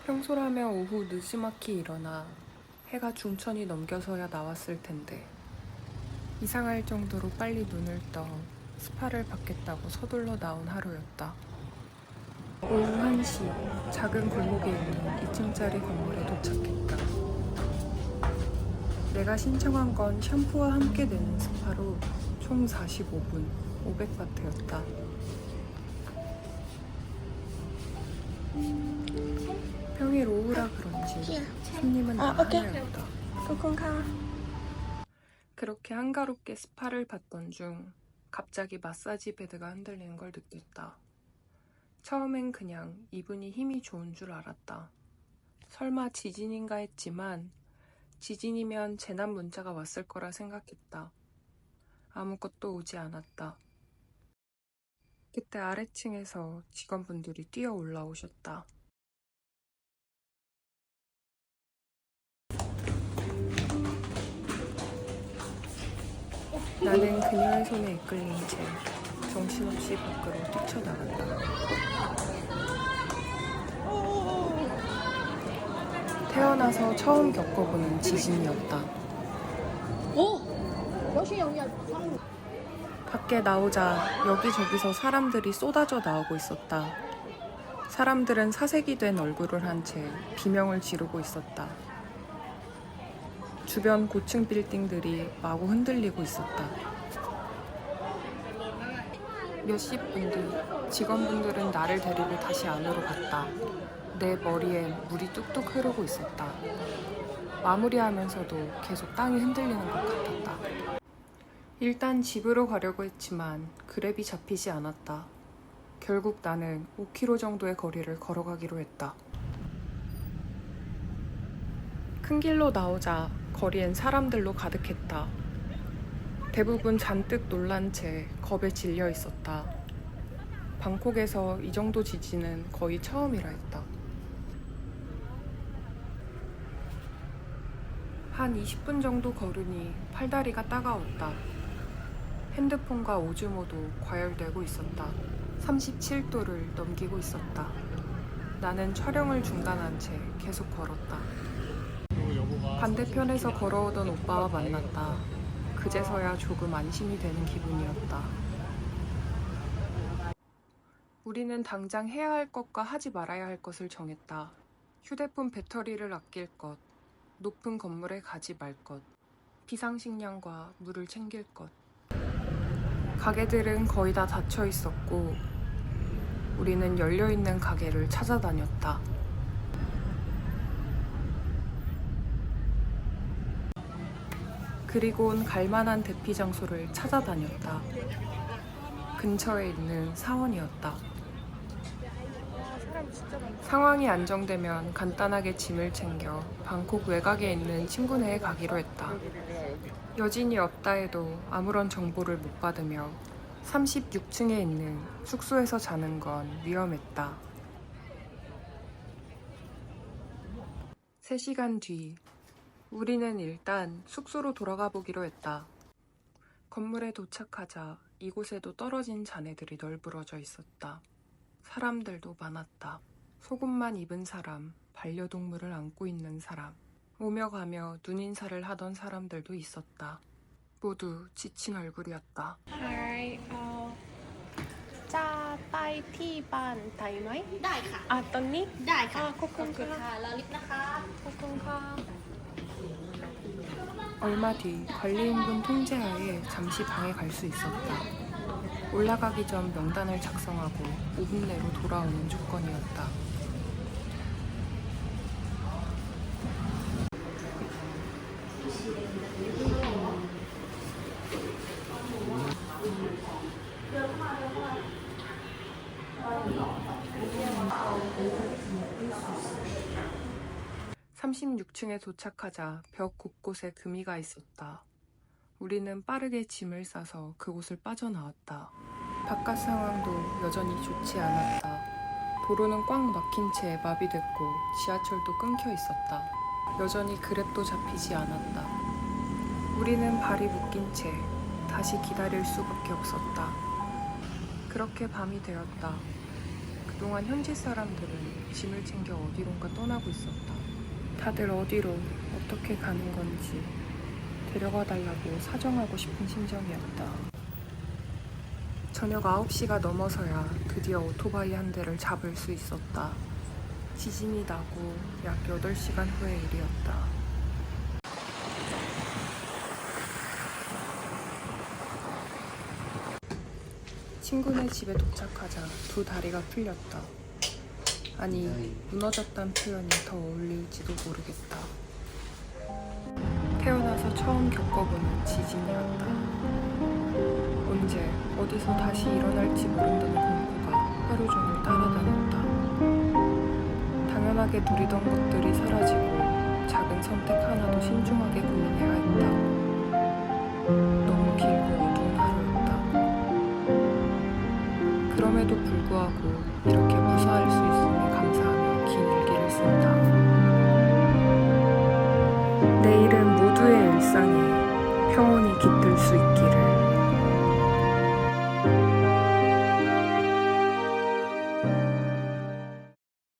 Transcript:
평소라면 오후 늦지막히 일어나 해가 중천이 넘겨서야 나왔을 텐데 이상할 정도로 빨리 눈을 떠 스파를 받겠다고 서둘러 나온 하루였다. 오후 1시 작은 골목에 있는 2층짜리 건물에 도착했다. 내가 신청한 건 샴푸와 함께 되는 스파로 총 45분 500바트였다. 평일 오후라 그런지 손님은 많았다. 그렇게 한가롭게 스파를 받던 중 갑자기 마사지 베드가 흔들리는 걸 느꼈다. 처음엔 그냥 이분이 힘이 좋은 줄 알았다. 설마 지진인가 했지만 지진이면 재난 문자가 왔을 거라 생각했다. 아무것도 오지 않았다. 그때 아래층에서 직원분들이 뛰어 올라오셨다. 나는 그녀의 손에 이끌린 채 정신없이 밖으로 뛰쳐나간다. 태어나서 처음 겪어보는 지진이었다. 밖에 나오자 여기저기서 사람들이 쏟아져 나오고 있었다. 사람들은 사색이 된 얼굴을 한 채 비명을 지르고 있었다. 주변 고층 빌딩들이 마구 흔들리고 있었다. 몇십 분 뒤 직원분들은 나를 데리고 다시 안으로 갔다. 내 머리에 물이 뚝뚝 흐르고 있었다. 마무리하면서도 계속 땅이 흔들리는 것 같았다. 일단 집으로 가려고 했지만 그랩이 잡히지 않았다. 결국 나는 5km 정도의 거리를 걸어가기로 했다. 큰 길로 나오자 거리엔 사람들로 가득했다. 대부분 잔뜩 놀란 채 겁에 질려 있었다. 방콕에서 이 정도 지진은 거의 처음이라 했다. 한 20분 정도 걸으니 팔다리가 따가웠다. 핸드폰과 오즈모도 과열되고 있었다. 37도를 넘기고 있었다. 나는 촬영을 중단한 채 계속 걸었다. 반대편에서 걸어오던 오빠와 만났다. 그제서야 조금 안심이 되는 기분이었다. 우리는 당장 해야 할 것과 하지 말아야 할 것을 정했다. 휴대폰 배터리를 아낄 것, 높은 건물에 가지 말 것, 비상식량과 물을 챙길 것. 가게들은 거의 다 닫혀 있었고 우리는 열려있는 가게를 찾아다녔다. 그리곤 갈만한 대피 장소를 찾아다녔다. 근처에 있는 사원이었다. 상황이 안정되면 간단하게 짐을 챙겨 방콕 외곽에 있는 친구네에 가기로 했다. 여진이 없다 해도 아무런 정보를 못 받으며 36층에 있는 숙소에서 자는 건 위험했다. 3시간 뒤 우리는 일단 숙소로 돌아가 보기로 했다. 건물에 도착하자 이곳에도 떨어진 잔해들이 널브러져 있었다. 사람들도 많았다. 속옷만 입은 사람, 반려동물을 안고 있는 사람, 오며 가며 눈인사를 하던 사람들도 있었다. 모두 지친 얼굴이었다. จะไปที่บ้านไทยไหมได้ค่ะตอนนี้ได้ค่ะขอบคุณค่ะรอลิฟต์นะคะขอบคุณค่ะ 얼마 뒤 관리인분 통제하에 잠시 방에 갈 수 있었다. 올라가기 전 명단을 작성하고 5분 내로 돌아오는 조건이었다. (36층에) 도착하자 벽 곳곳에 금이가 있었다. 우리는 빠르게 짐을 싸서 그곳을 빠져나왔다. 바깥 상황도 여전히 좋지 않았다. 도로는 꽉 막힌 채 마비됐고 지하철도 끊겨 있었다. 여전히 그랩도 잡히지 않았다. 우리는 발이 묶인 채 다시 기다릴 수밖에 없었다. 그렇게 밤이 되었다. 그동안 현지 사람들은 짐을 챙겨 어디론가 떠나고 있었다. 다들 어디로 어떻게 가는 건지 데려가 달라고 사정하고 싶은 심정이었다. 저녁 9시가 넘어서야 드디어 오토바이 한 대를 잡을 수 있었다. 지진이 나고 약 8시간 후의 일이었다. 친구네 집에 도착하자 두 다리가 풀렸다. 아니, 무너졌단 표현이 더 어울릴지도 모르겠다. 태어나서 처음 겪어보는 지진이었다. 언제, 어디서 다시 일어날지 모른다는 공포가 하루 종일 따라다녔다. 당연하게 누리던 것들이 사라지고 작은 선택 하나도 신중하게 고민해야 했다. 너무 길고 어두운 하루였다. 그럼에도 불구하고 이렇게 무사할 수 있음에 감사하며 긴 일기를 쓴다. 내일은 모두의 일상에 평온이 깃들 수 있기를.